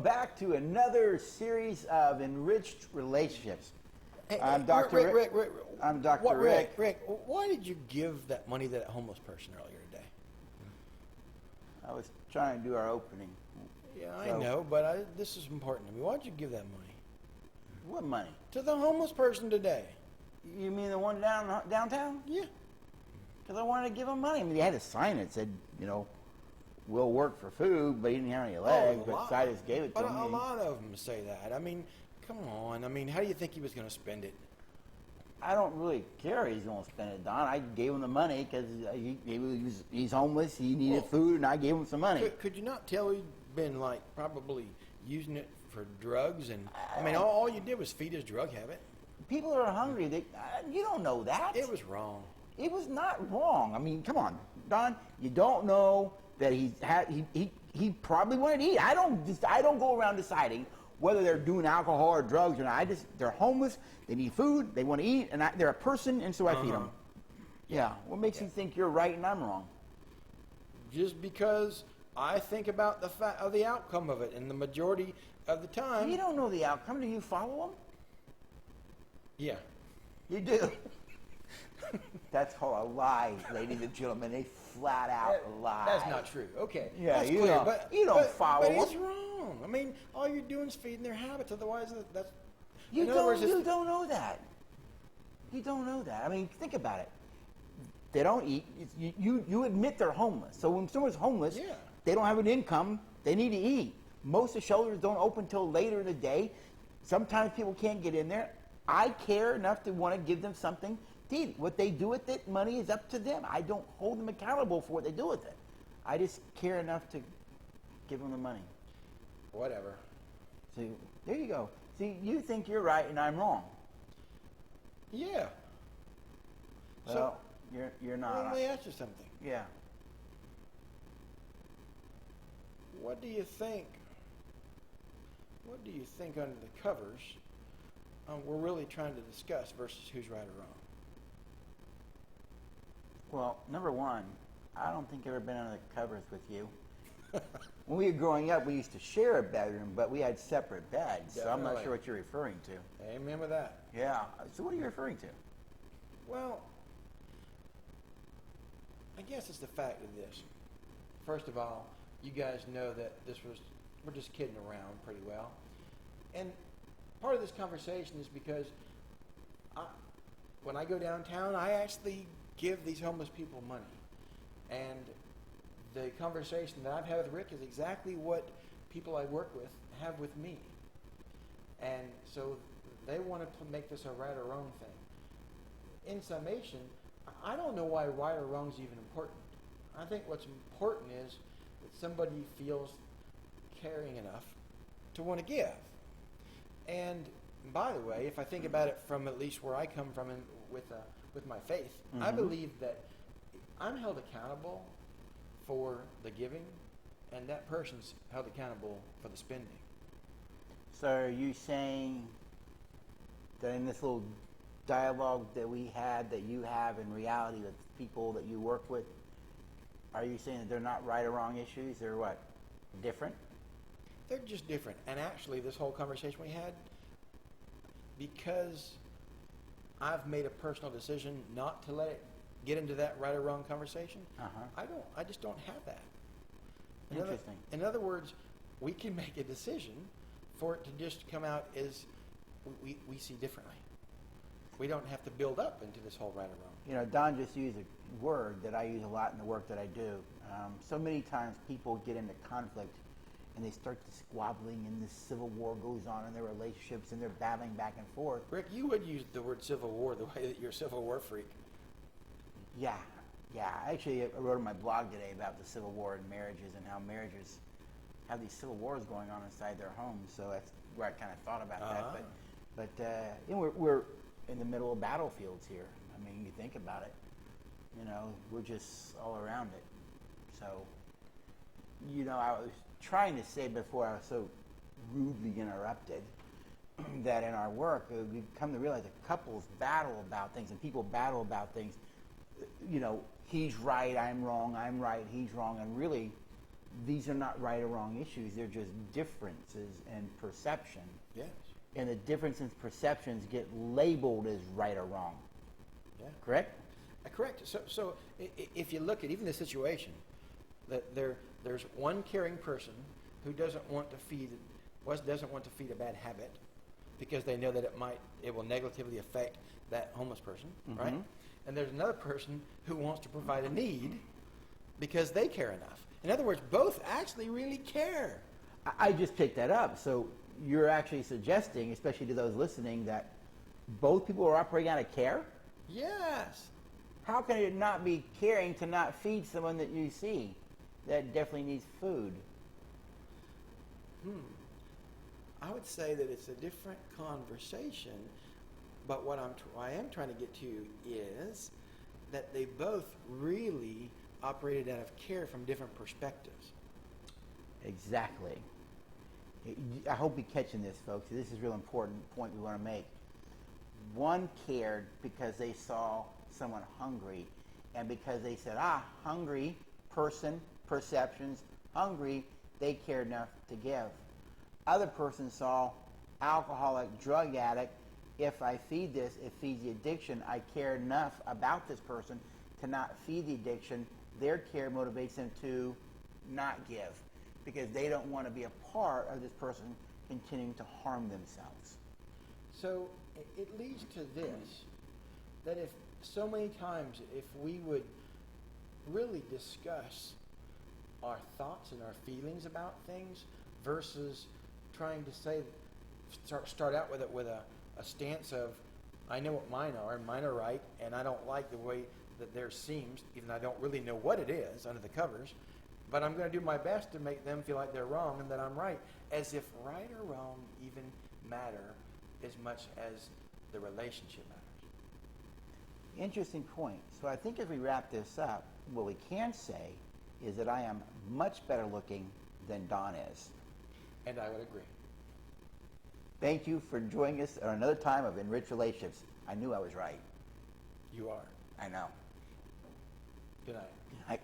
back to another series of Enriched Relationships. Hey, I'm Dr. Rick. I'm Dr. Rick. Rick, why did you give that money to that homeless person earlier today? I was trying to do our opening. Yeah, I know, but this is important to me. Why did you give that money? What money? To the homeless person today. You mean the one downtown? Yeah. Because I wanted to give him money. I mean, he had a sign that said, we'll work for food, but he didn't have any legs, but so I just gave it to him. But a lot of them say that. I mean, come on. I mean, how do you think he was going to spend it? I don't really care he's going to spend it, Don. I gave him the money because he's homeless, he needed food, and I gave him some money. Could you not tell he'd been, probably using it for drugs? And I mean, all you did was feed his drug habit. People are hungry. You don't know that. It was wrong. It was not wrong. I mean, come on, Don. You don't know that he probably wanted to eat. I don't go around deciding whether they're doing alcohol or drugs or not. They're homeless. They need food. They want to eat, and they're a person, and so I feed them. Yeah. What makes you think you're right and I'm wrong? Just because I think about the outcome of it, and the majority of the time. You don't know the outcome. Do you follow them? Yeah. You do. That's called a lie, ladies and gentlemen. They flat out lie. That's not true. Okay. Yeah, that's you clear. don't. You don't follow but them. it's wrong. I mean, all you're doing is feeding their habits. Otherwise, that's. You don't know that. You don't know that. I mean, think about it. They don't eat. You admit they're homeless. So when someone's homeless, they don't have an income. They need to eat. Most of the shelters don't open until later in the day. Sometimes people can't get in there. I care enough to want to give them something to eat. What they do with it, money is up to them. I don't hold them accountable for what they do with it. I just care enough to give them the money. Whatever. See, there you go. See, you think you're right and I'm wrong. Yeah. Well, you're not. Well, let me ask you something. Yeah. What do you think? What do you think under the covers we're really trying to discuss versus who's right or wrong? Well, number one, I don't think I've ever been under the covers with you. When we were growing up, we used to share a bedroom, but we had separate beds. So I'm not sure what you're referring to. Amen with that. Yeah. So what are you referring to? Well, I guess it's the fact of this. First of all, you guys know that we're just kidding around pretty well. And part of this conversation is because when I go downtown, I actually give these homeless people money. And the conversation that I've had with Rick is exactly what people I work with have with me. And so they want to make this a right or wrong thing. In summation, I don't know why right or wrong is even important. I think what's important is that somebody feels caring enough to want to give. And by the way, if I think about it from at least where I come from with my faith, I believe that I'm held accountable for the giving, and that person's held accountable for the spending. So are you saying that in this little dialogue that we had, that you have in reality with people that you work with, are you saying that they're not right or wrong issues? They're what? Different? They're just different. And actually, this whole conversation we had, because I've made a personal decision not to let it get into that right or wrong conversation, I just don't have that. Interesting. In other words, we can make a decision for it to just come out as we see differently. We don't have to build up into this whole right or wrong. Don just used a word that I use a lot in the work that I do. So many times people get into conflict and they start to squabbling and this civil war goes on in their relationships and they're battling back and forth. Rick, you would use the word civil war the way that you're a civil war freak. Yeah. Actually, I wrote in my blog today about the civil war in marriages and how marriages have these civil wars going on inside their homes. So that's where I kind of thought about that. But we're in the middle of battlefields here. I mean, you think about it. We're just all around it. So, I was trying to say before I was so rudely interrupted that in our work, we've come to realize that couples battle about things and people battle about things. He's right, I'm wrong, I'm right, he's wrong. And really, these are not right or wrong issues. They're just differences in perception. Yes. And the difference in perceptions get labeled as right or wrong. Yeah. Correct? Correct. So if you look at even the situation, that there's one caring person who doesn't want to feed a bad habit because they know that it will negatively affect that homeless person, right? And there's another person who wants to provide a need because they care enough. In other words, both actually really care. I just picked that up. So you're actually suggesting, especially to those listening, that both people are operating out of care? Yes. How can it not be caring to not feed someone that you see that definitely needs food? I would say that it's a different conversation, but what I am trying to get to is that they both really operated out of care from different perspectives. Exactly. I hope you're catching this, folks. This is a real important point we want to make. One cared because they saw someone hungry, and because they said, hungry person, perceptions, hungry, they cared enough to give. Other person saw alcoholic, drug addict. If I feed this, it feeds the addiction. I care enough about this person to not feed the addiction. Their care motivates them to not give because they don't want to be a part of this person continuing to harm themselves. So it leads to this, that if so many times if we would really discuss our thoughts and our feelings about things versus trying to start out with it with a stance of, I know what mine are, and mine are right, and I don't like the way that theirs seems, even though I don't really know what it is under the covers, but I'm going to do my best to make them feel like they're wrong and that I'm right, as if right or wrong even matter as much as the relationship matters. Interesting point. So I think as we wrap this up, what we can say is that I am much better looking than Don is. And I would agree. Thank you for joining us on another time of Enriched Relationships. I knew I was right. You are. I know. Good night. Good night.